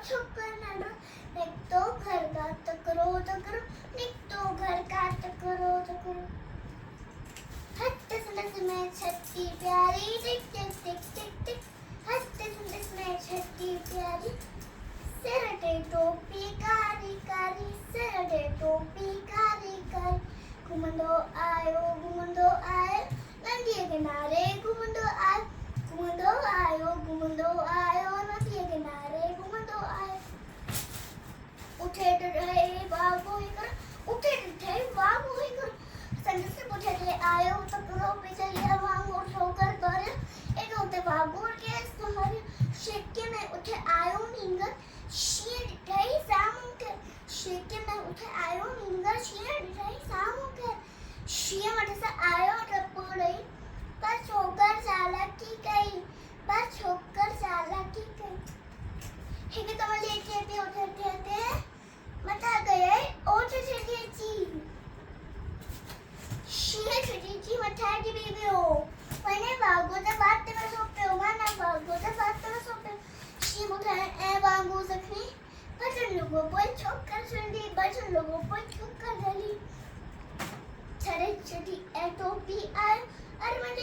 छोकर नाडो निघतो घर का तकरो निघतो घर का तकरो हंसते सुनते में छठी प्यारी टिक टिक टिक टिक टिक हंसते सुनते में छठी प्यारी सिर पे टोपी कारी कारी सिर पे टोपी कारी कारी घुमंदो आयो नदिये किनारे घुमंदो आयो नदिये किनारे घुमंदो आयो उठे रहे बाबू ही कर उठे रहे बाबू ही कर संजय से पूछे थे आयो तो करो पीछे लिया वांगो ठोकर कर एक होते बाबू के तुम्हारे शेके में उठे आयो नींगर शीर ढई सामू के शेके में उठे आयो नींगर शीर ढई सामू के शीर मटे से आयो टपड़ई पर छोकर चालाकी गई हे के तुम लेके पे उठे मता गए ओठे चलिए जी शीर चुची मथा की बेबी हो मैंने भागोता बात में सोपे हो माना भागोता बात में सोपे शी मुठा ए बांगू सखनी बचन लोगों पर छोकर सुंदी बचन लोगों पर छोकर गली छरे छठी ए टोपी आए अरे मैं